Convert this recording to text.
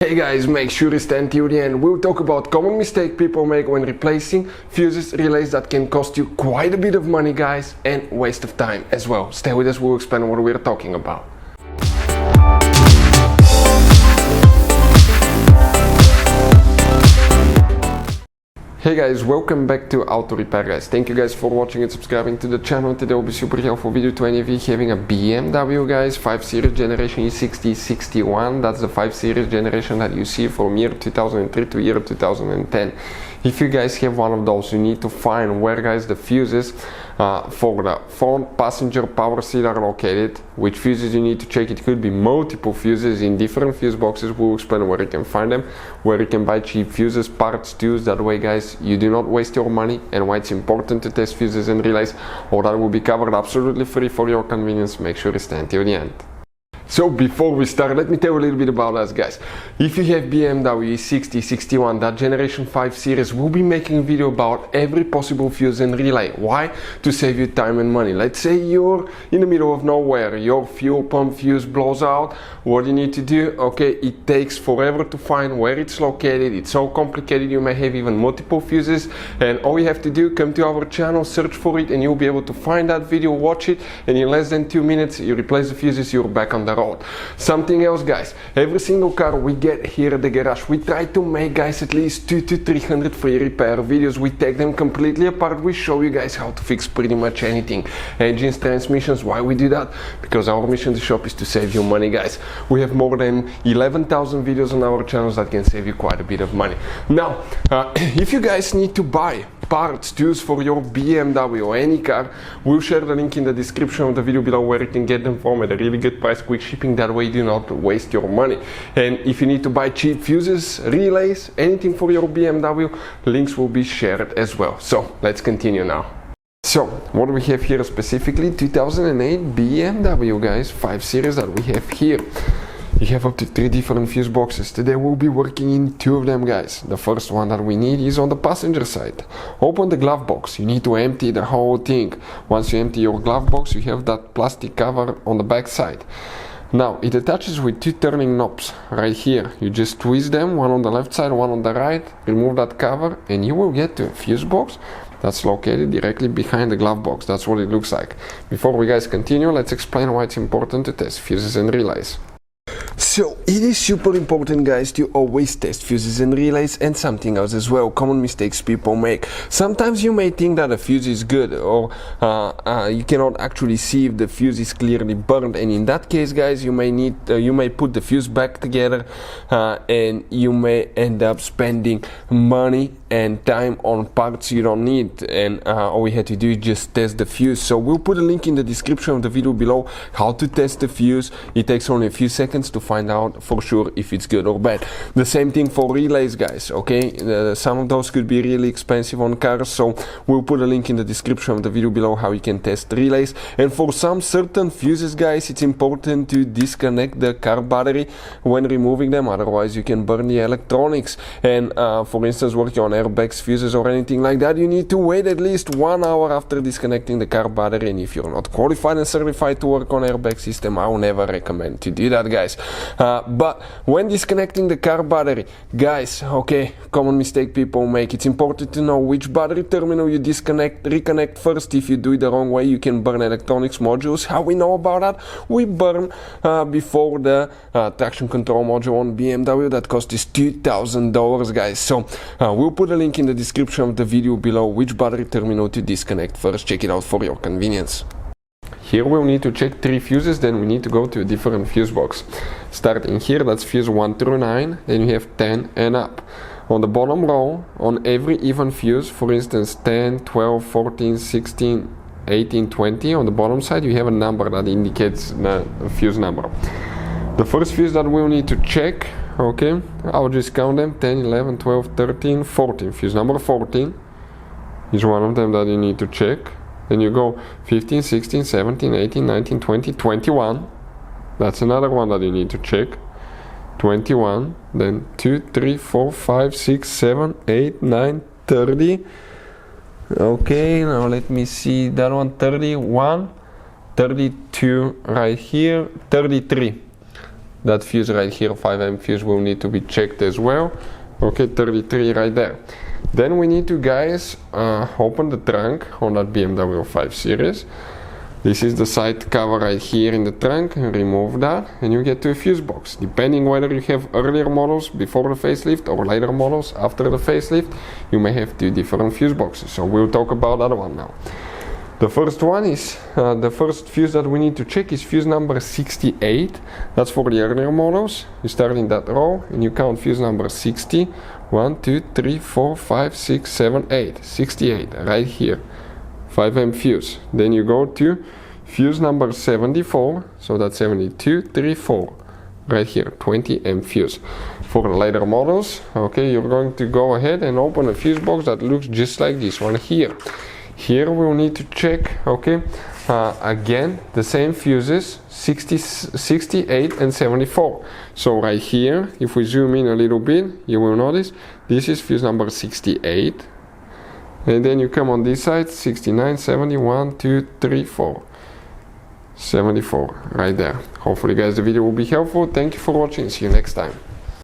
Hey guys, make sure to stay till the end. We'll talk about common mistake people make when replacing fuses, relays that can cost you quite a bit of money, guys, and waste of time as well. Stay with us, we'll explain what we're talking about. Hey guys, welcome back to Auto Repair, guys. Thank you guys for watching and subscribing to the channel. Today will be super helpful video to any of you having a BMW, guys, 5 Series generation E60 E61. That's the 5 Series generation that you see from year 2003 to year 2010. If you guys have one of those, you need to find where, guys, the fuses for the front passenger power seat are located. Which fuses you need to check. It could be multiple fuses in different fuse boxes. We'll explain where you can find them, where you can buy cheap fuses, parts, tools. That way, guys, you do not waste your money, and why it's important to test fuses and relays. All that will be covered absolutely free for your convenience. Make sure to stay until the end. So before we start, let me tell you a little bit about us, guys. If you have BMW E60 E61, that generation 5 series, we'll be making a video about every possible fuse and relay. Why? To save you time and money. Let's say you're in the middle of nowhere, your fuel pump fuse blows out. What do you need to do? Okay, it takes forever to find where it's located. It's so complicated, you may have even multiple fuses, and all you have to do, come to our channel, search for it, and you'll be able to find that video, watch it, and in less than 2 minutes you replace the fuses, you're back on the road. Something else, guys, every single car we get here at the garage, we try to make, guys, at least 200 to 300 free repair videos. We take them completely apart. We show you guys how to fix pretty much anything, engines, transmissions. Why we do that? Because our mission to shop is to save you money, guys. We have more than 11,000 videos on our channels that can save you quite a bit of money. Now, if you guys need to buy parts, tools for your BMW or any car, we'll share the link in the description of the video below where you can get them from at a really good price, quick shipping. That way you do not waste your money. And if you need to buy cheap fuses, relays, anything for your BMW, links will be shared as well. So let's continue now. So what do we have here specifically? 2008 BMW, guys, 5 series that we have here. You have up to 3 different fuse boxes. Today we'll be working in 2 of them, guys. The first one that we need is on the passenger side. Open the glove box. You need to empty the whole thing. Once you empty your glove box, you have that plastic cover on the back side. Now it attaches with 2 turning knobs right here. You just twist them, one on the left side, one on the right. Remove that cover and you will get to a fuse box that's located directly behind the glove box. That's what it looks like. Before we, guys, continue, let's explain why it's important to test fuses and relays. So it is super important, guys, to always test fuses and relays, and something else as well, common mistakes people make. Sometimes you may think that a fuse is good, or you cannot actually see if the fuse is clearly burned, and in that case, guys, you may put the fuse back together, and you may end up spending money and time on parts you don't need, and all we had to do is just test the fuse. So we'll put a link in the description of the video below how to test the fuse. It takes only a few seconds to find out for sure if it's good or bad. The same thing for relays, guys, okay? Some of those could be really expensive on cars, so we'll put a link in the description of the video below how you can test relays. And for some certain fuses, guys, it's important to disconnect the car battery when removing them, otherwise you can burn the electronics. And for instance, working on airbags, fuses, or anything like that, you need to wait at least 1 hour after disconnecting the car battery. And if you're not qualified and certified to work on airbag system, I will never recommend to do that, guys. But when disconnecting the car battery, guys, okay, common mistake people make. It's important to know which battery terminal you reconnect first. If you do it the wrong way, you can burn electronics modules. How we know about that? We burn before the traction control module on BMW that cost us $2,000, guys. So we'll put a link in the description of the video below which battery terminal to disconnect first. Check it out for your convenience. Here we'll need to check 3 fuses, then we need to go to a different fuse box. Starting here, that's fuse 1 through 9, then you have 10 and up. On the bottom row, on every even fuse, for instance 10, 12, 14, 16, 18, 20, on the bottom side you have a number that indicates the fuse number. The first fuse that we'll need to check, okay, I'll just count them, 10, 11, 12, 13, 14. Fuse number 14 is one of them that you need to check. Then you go 15, 16, 17, 18, 19, 20, 21. That's another one that you need to check. 21, then 2, 3, 4, 5, 6, 7, 8, 9, 30. Okay, now let me see that one, 31, 32 right here, 33. that fuse right here, 5 amp fuse, will need to be checked as well. Okay, 33 right there. Then we need to, guys, open the trunk on that BMW 5 Series. This is the side cover right here in the trunk, and remove that and you get to a fuse box. Depending whether you have earlier models before the facelift or later models after the facelift, you may have two different fuse boxes. So we'll talk about that one now. The first one is, the first fuse that we need to check is fuse number 68. That's for the earlier models. You start in that row and you count fuse number 60. 1, 2, 3, 4, 5, 6, 7, 8. 68, right here. 5 amp fuse. Then you go to fuse number 74, so that's 72, 3, 4. Right here, 20 amp fuse. For the later models, okay, you're going to go ahead and open a fuse box that looks just like this one here. Here we'll need to check, okay, again, the same fuses, 60, 68 and 74. So right here, if we zoom in a little bit, you will notice this is fuse number 68. And then you come on this side, 69, 70, 1, 2, 3, 4. 74, right there. Hopefully guys the video will be helpful. Thank you for watching. See you next time.